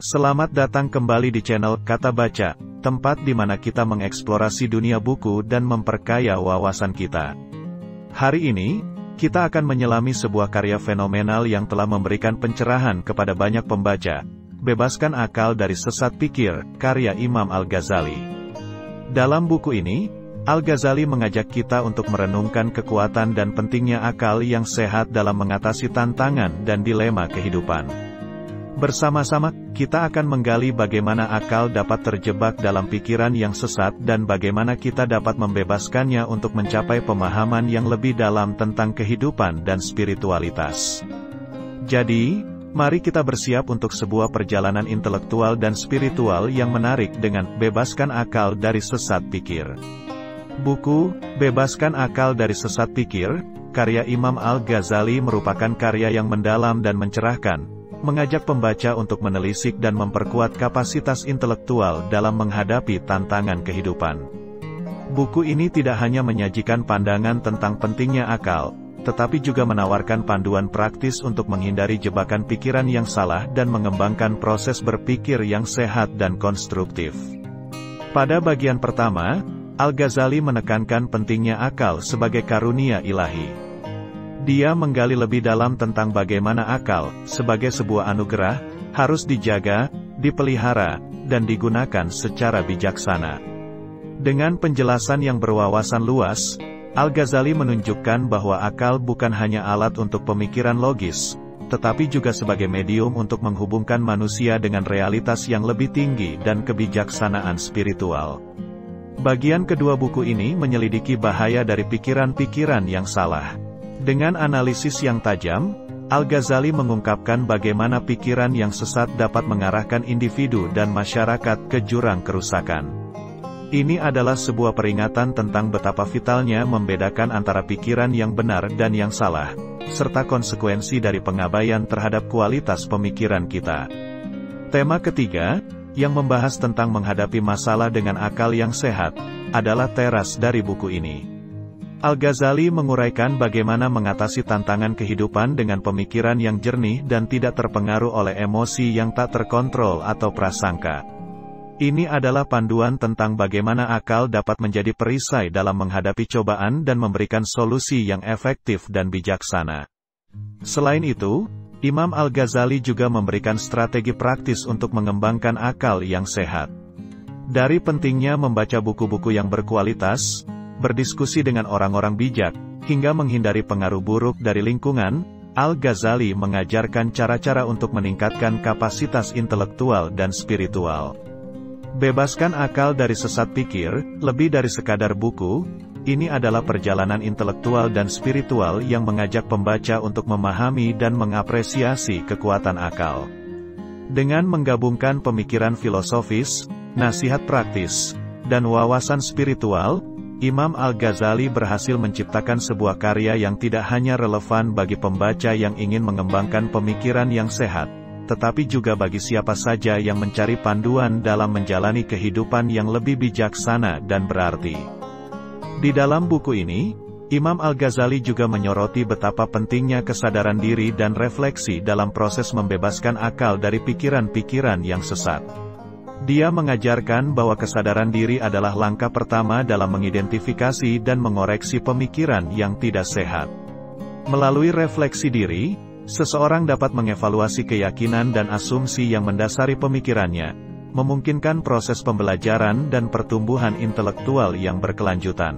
Selamat datang kembali di channel Kata Baca, tempat di mana kita mengeksplorasi dunia buku dan memperkaya wawasan kita. Hari ini, kita akan menyelami sebuah karya fenomenal yang telah memberikan pencerahan kepada banyak pembaca. Bebaskan Akal dari Sesat Pikir, karya Imam Al-Ghazali. Dalam buku ini, Al-Ghazali mengajak kita untuk merenungkan kekuatan dan pentingnya akal yang sehat dalam mengatasi tantangan dan dilema kehidupan. Bersama-sama, kita akan menggali bagaimana akal dapat terjebak dalam pikiran yang sesat dan bagaimana kita dapat membebaskannya untuk mencapai pemahaman yang lebih dalam tentang kehidupan dan spiritualitas. Jadi, mari kita bersiap untuk sebuah perjalanan intelektual dan spiritual yang menarik dengan Bebaskan Akal dari Sesat Pikir. Buku, Bebaskan Akal dari Sesat Pikir, karya Imam Al-Ghazali merupakan karya yang mendalam dan mencerahkan, mengajak pembaca untuk menelisik dan memperkuat kapasitas intelektual dalam menghadapi tantangan kehidupan. Buku ini tidak hanya menyajikan pandangan tentang pentingnya akal, tetapi juga menawarkan panduan praktis untuk menghindari jebakan pikiran yang salah dan mengembangkan proses berpikir yang sehat dan konstruktif. Pada bagian pertama, Al-Ghazali menekankan pentingnya akal sebagai karunia ilahi. Dia menggali lebih dalam tentang bagaimana akal, sebagai sebuah anugerah, harus dijaga, dipelihara, dan digunakan secara bijaksana. Dengan penjelasan yang berwawasan luas, Al-Ghazali menunjukkan bahwa akal bukan hanya alat untuk pemikiran logis, tetapi juga sebagai medium untuk menghubungkan manusia dengan realitas yang lebih tinggi dan kebijaksanaan spiritual. Bagian kedua buku ini menyelidiki bahaya dari pikiran-pikiran yang salah. Dengan analisis yang tajam, Al-Ghazali mengungkapkan bagaimana pikiran yang sesat dapat mengarahkan individu dan masyarakat ke jurang kerusakan. Ini adalah sebuah peringatan tentang betapa vitalnya membedakan antara pikiran yang benar dan yang salah, serta konsekuensi dari pengabaian terhadap kualitas pemikiran kita. Tema ketiga, yang membahas tentang menghadapi masalah dengan akal yang sehat, adalah teras dari buku ini. Al-Ghazali menguraikan bagaimana mengatasi tantangan kehidupan dengan pemikiran yang jernih dan tidak terpengaruh oleh emosi yang tak terkontrol atau prasangka. Ini adalah panduan tentang bagaimana akal dapat menjadi perisai dalam menghadapi cobaan dan memberikan solusi yang efektif dan bijaksana. Selain itu, Imam Al-Ghazali juga memberikan strategi praktis untuk mengembangkan akal yang sehat. Dari pentingnya membaca buku-buku yang berkualitas, berdiskusi dengan orang-orang bijak, hingga menghindari pengaruh buruk dari lingkungan, Al-Ghazali mengajarkan cara-cara untuk meningkatkan kapasitas intelektual dan spiritual. Bebaskan Akal dari Sesat Pikir, lebih dari sekadar buku, ini adalah perjalanan intelektual dan spiritual yang mengajak pembaca untuk memahami dan mengapresiasi kekuatan akal. Dengan menggabungkan pemikiran filosofis, nasihat praktis, dan wawasan spiritual, Imam Al-Ghazali berhasil menciptakan sebuah karya yang tidak hanya relevan bagi pembaca yang ingin mengembangkan pemikiran yang sehat, tetapi juga bagi siapa saja yang mencari panduan dalam menjalani kehidupan yang lebih bijaksana dan berarti. Di dalam buku ini, Imam Al-Ghazali juga menyoroti betapa pentingnya kesadaran diri dan refleksi dalam proses membebaskan akal dari pikiran-pikiran yang sesat. Dia mengajarkan bahwa kesadaran diri adalah langkah pertama dalam mengidentifikasi dan mengoreksi pemikiran yang tidak sehat. Melalui refleksi diri, seseorang dapat mengevaluasi keyakinan dan asumsi yang mendasari pemikirannya, memungkinkan proses pembelajaran dan pertumbuhan intelektual yang berkelanjutan.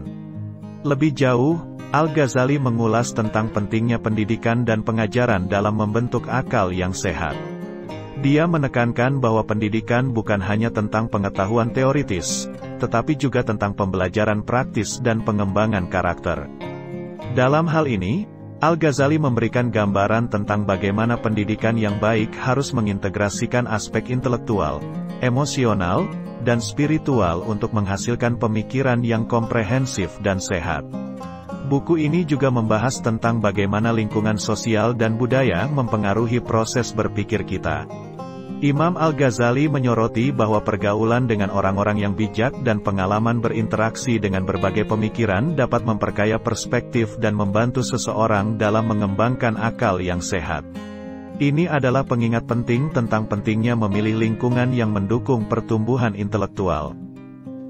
Lebih jauh, Al-Ghazali mengulas tentang pentingnya pendidikan dan pengajaran dalam membentuk akal yang sehat. Dia menekankan bahwa pendidikan bukan hanya tentang pengetahuan teoritis, tetapi juga tentang pembelajaran praktis dan pengembangan karakter. Dalam hal ini, Al-Ghazali memberikan gambaran tentang bagaimana pendidikan yang baik harus mengintegrasikan aspek intelektual, emosional, dan spiritual untuk menghasilkan pemikiran yang komprehensif dan sehat. Buku ini juga membahas tentang bagaimana lingkungan sosial dan budaya mempengaruhi proses berpikir kita. Imam Al-Ghazali menyoroti bahwa pergaulan dengan orang-orang yang bijak dan pengalaman berinteraksi dengan berbagai pemikiran dapat memperkaya perspektif dan membantu seseorang dalam mengembangkan akal yang sehat. Ini adalah pengingat penting tentang pentingnya memilih lingkungan yang mendukung pertumbuhan intelektual.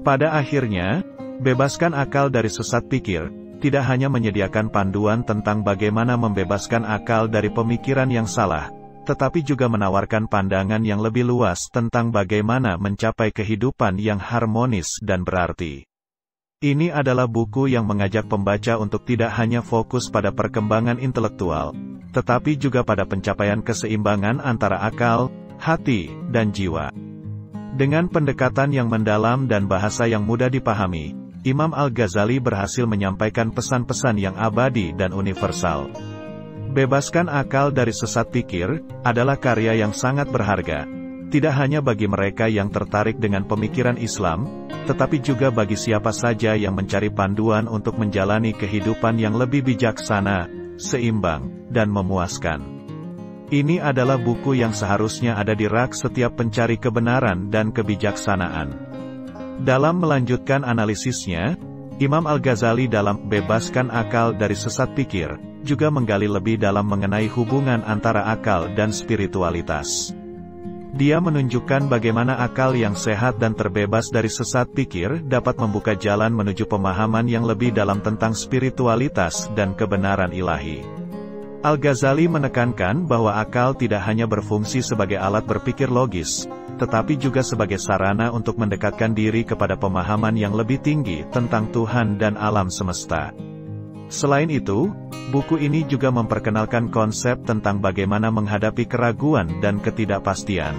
Pada akhirnya, bebaskan akal dari sesat pikir, tidak hanya menyediakan panduan tentang bagaimana membebaskan akal dari pemikiran yang salah, tetapi juga menawarkan pandangan yang lebih luas tentang bagaimana mencapai kehidupan yang harmonis dan berarti. Ini adalah buku yang mengajak pembaca untuk tidak hanya fokus pada perkembangan intelektual, tetapi juga pada pencapaian keseimbangan antara akal, hati, dan jiwa. Dengan pendekatan yang mendalam dan bahasa yang mudah dipahami, Imam Al-Ghazali berhasil menyampaikan pesan-pesan yang abadi dan universal. Bebaskan akal dari sesat pikir adalah karya yang sangat berharga, tidak hanya bagi mereka yang tertarik dengan pemikiran Islam, tetapi juga bagi siapa saja yang mencari panduan untuk menjalani kehidupan yang lebih bijaksana, seimbang, dan memuaskan. Ini adalah buku yang seharusnya ada di rak setiap pencari kebenaran dan kebijaksanaan. Dalam melanjutkan analisisnya, Imam Al-Ghazali dalam Bebaskan Akal dari Sesat Pikir, juga menggali lebih dalam mengenai hubungan antara akal dan spiritualitas. Dia menunjukkan bagaimana akal yang sehat dan terbebas dari sesat pikir dapat membuka jalan menuju pemahaman yang lebih dalam tentang spiritualitas dan kebenaran ilahi. Al-Ghazali menekankan bahwa akal tidak hanya berfungsi sebagai alat berpikir logis, tetapi juga sebagai sarana untuk mendekatkan diri kepada pemahaman yang lebih tinggi tentang Tuhan dan alam semesta. Selain itu, buku ini juga memperkenalkan konsep tentang bagaimana menghadapi keraguan dan ketidakpastian.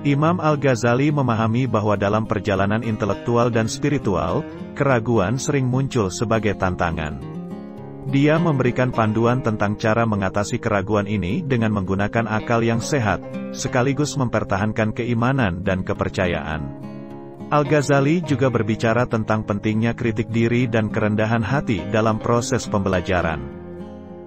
Imam Al-Ghazali memahami bahwa dalam perjalanan intelektual dan spiritual, keraguan sering muncul sebagai tantangan. Dia memberikan panduan tentang cara mengatasi keraguan ini dengan menggunakan akal yang sehat, sekaligus mempertahankan keimanan dan kepercayaan. Al-Ghazali juga berbicara tentang pentingnya kritik diri dan kerendahan hati dalam proses pembelajaran.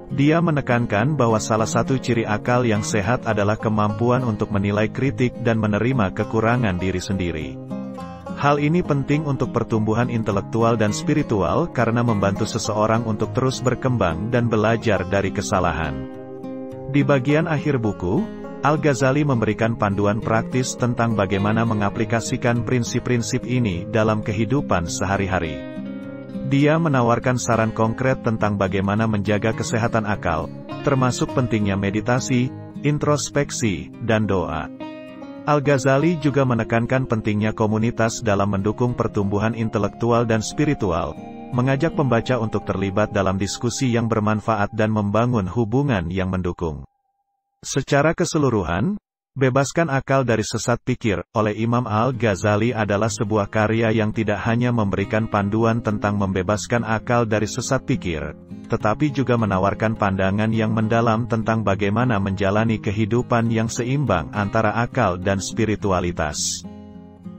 Dia menekankan bahwa salah satu ciri akal yang sehat adalah kemampuan untuk menilai kritik dan menerima kekurangan diri sendiri. Hal ini penting untuk pertumbuhan intelektual dan spiritual karena membantu seseorang untuk terus berkembang dan belajar dari kesalahan. Di bagian akhir buku, Al-Ghazali memberikan panduan praktis tentang bagaimana mengaplikasikan prinsip-prinsip ini dalam kehidupan sehari-hari. Dia menawarkan saran konkret tentang bagaimana menjaga kesehatan akal, termasuk pentingnya meditasi, introspeksi, dan doa. Al-Ghazali juga menekankan pentingnya komunitas dalam mendukung pertumbuhan intelektual dan spiritual, mengajak pembaca untuk terlibat dalam diskusi yang bermanfaat dan membangun hubungan yang mendukung. Secara keseluruhan, Bebaskan Akal dari Sesat Pikir, oleh Imam Al-Ghazali adalah sebuah karya yang tidak hanya memberikan panduan tentang membebaskan akal dari sesat pikir, tetapi juga menawarkan pandangan yang mendalam tentang bagaimana menjalani kehidupan yang seimbang antara akal dan spiritualitas.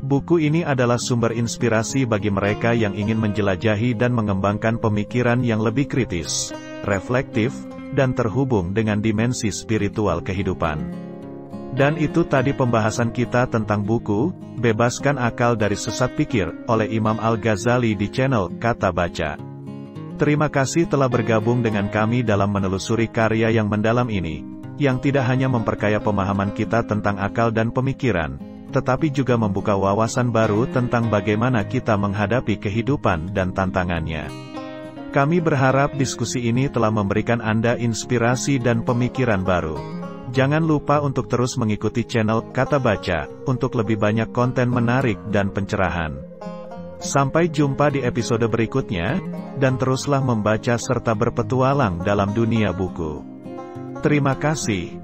Buku ini adalah sumber inspirasi bagi mereka yang ingin menjelajahi dan mengembangkan pemikiran yang lebih kritis, reflektif, dan terhubung dengan dimensi spiritual kehidupan. Dan itu tadi pembahasan kita tentang buku, Bebaskan Akal dari Sesat Pikir, oleh Imam Al-Ghazali di channel Kata Baca. Terima kasih telah bergabung dengan kami dalam menelusuri karya yang mendalam ini, yang tidak hanya memperkaya pemahaman kita tentang akal dan pemikiran, tetapi juga membuka wawasan baru tentang bagaimana kita menghadapi kehidupan dan tantangannya. Kami berharap diskusi ini telah memberikan Anda inspirasi dan pemikiran baru. Jangan lupa untuk terus mengikuti channel Kata Baca, untuk lebih banyak konten menarik dan pencerahan. Sampai jumpa di episode berikutnya, dan teruslah membaca serta berpetualang dalam dunia buku. Terima kasih.